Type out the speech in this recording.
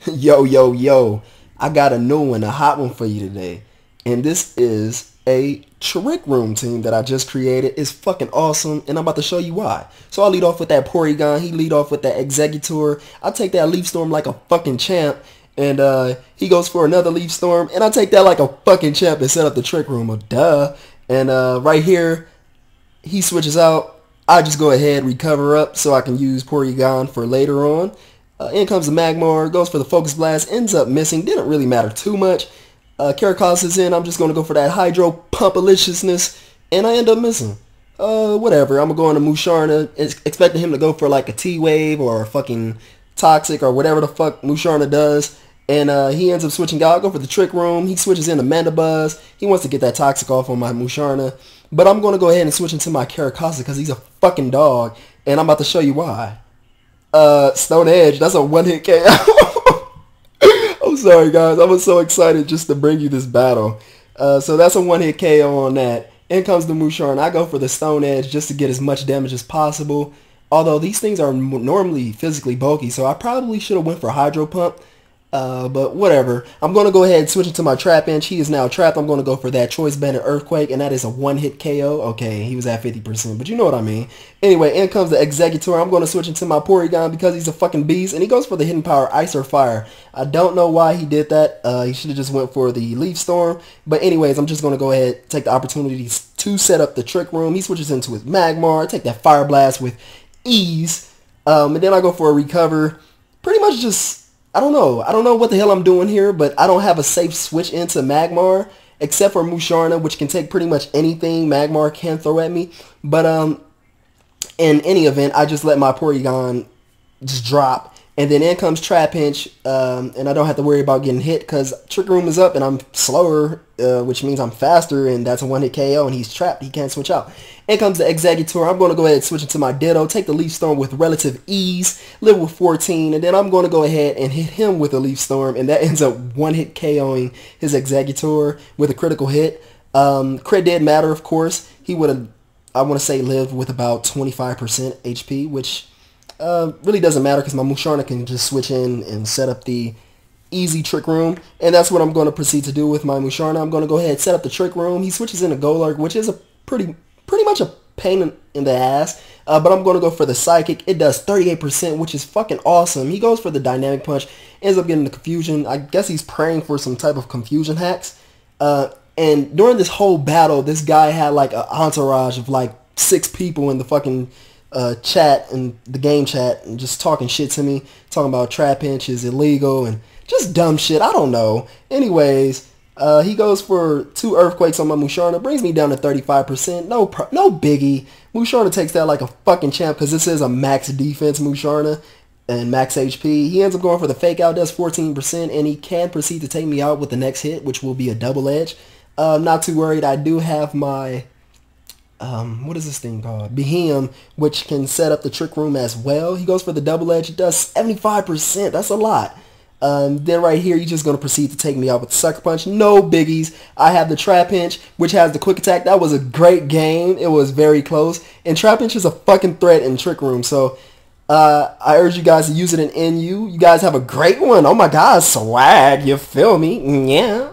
Yo, yo, yo. I got a new one, a hot one for you today. And this is a trick room team that I just created. It's fucking awesome, and I'm about to show you why. So I'll lead off with that Porygon. He lead off with that Exeggutor. I take that Leaf Storm like a fucking champ. And he goes for another Leaf Storm. And I take that like a fucking champ and set up the trick room. Oh, duh. And right here, he switches out. I just go ahead, recover up so I can use Porygon for later on. In comes the Magmar, goes for the Focus Blast, ends up missing, didn't really matter too much. Caracal is in, I'm just going to go for that Hydro Pumpaliciousness, and I end up missing. Whatever, I'm going to go into Musharna, expecting him to go for like a T-Wave or a fucking Toxic or whatever the fuck Musharna does. And he ends up switching out. I go for the Trick Room, he switches into Mandibuzz, he wants to get that Toxic off on my Musharna. But I'm going to go ahead and switch into my Caracal because he's a fucking dog, and I'm about to show you why. Stone Edge, that's a one-hit KO. I'm sorry guys, I was so excited just to bring you this battle. So that's a one-hit KO on that. In comes the Musharna. I go for the Stone Edge just to get as much damage as possible. Although these things are normally physically bulky, so I probably should have went for Hydro Pump. But whatever. I'm going to go ahead and switch into my Trapinch. He is now trapped. I'm going to go for that Choice Band Earthquake, and that is a one-hit KO. Okay, he was at 50%, but you know what I mean. Anyway, in comes the Exeggutor. I'm going to switch into my Porygon because he's a fucking beast, and he goes for the Hidden Power Ice or Fire. I don't know why he did that. He should have just went for the Leaf Storm. But anyways, I'm just going to go ahead and take the opportunity to set up the Trick Room. He switches into his Magmar. I take that Fire Blast with ease. And then I go for a Recover. Pretty much just... I don't know what the hell I'm doing here, but I don't have a safe switch into Magmar, except for Musharna, which can take pretty much anything Magmar can throw at me. But in any event, I just let my Porygon just drop. And then in comes Trapinch, and I don't have to worry about getting hit because Trick Room is up and I'm slower, which means I'm faster, and that's a one-hit KO, and he's trapped. He can't switch out. In comes the Exeggutor. I'm going to go ahead and switch into my Ditto, take the Leaf Storm with relative ease, live with 14, and then I'm going to go ahead and hit him with a Leaf Storm, and that ends up one-hit KOing his Exeggutor with a critical hit. Crit did matter, of course. He would have, I want to say, lived with about 25% HP, which... really doesn't matter because my Musharna can just switch in and set up the easy Trick Room, and that's what I'm going to proceed to do with my Musharna. I'm going to go ahead and set up the Trick Room. He switches into Golurk, which is a pretty much a pain in the ass, but I'm going to go for the Psychic. It does 38%, which is fucking awesome. He goes for the Dynamic Punch, ends up getting the Confusion. I guess he's praying for some type of Confusion hacks, and during this whole battle, this guy had like an entourage of like 6 people in the fucking chat and the game chat and just talking shit to me, talking about Trapinch is illegal and just dumb shit. I don't know. Anyways, he goes for 2 Earthquakes on my Musharna, brings me down to 35%. No biggie. Musharna takes that like a fucking champ because this is a max defense Musharna and max HP. He ends up going for the Fake Out, does 14%, and he can proceed to take me out with the next hit, which will be a Double Edge. Not too worried. I do have my what is this thing called? Behem, which can set up the Trick Room as well. He goes for the Double Edge. It does 75%. That's a lot. Then right here, he's just going to proceed to take me out with Sucker Punch. No biggies. I have the Trapinch, which has the Quick Attack. That was a great game. It was very close. And Trapinch is a fucking threat in Trick Room. So I urge you guys to use it in NU. You guys have a great one. Oh my god, swag. You feel me? Yeah.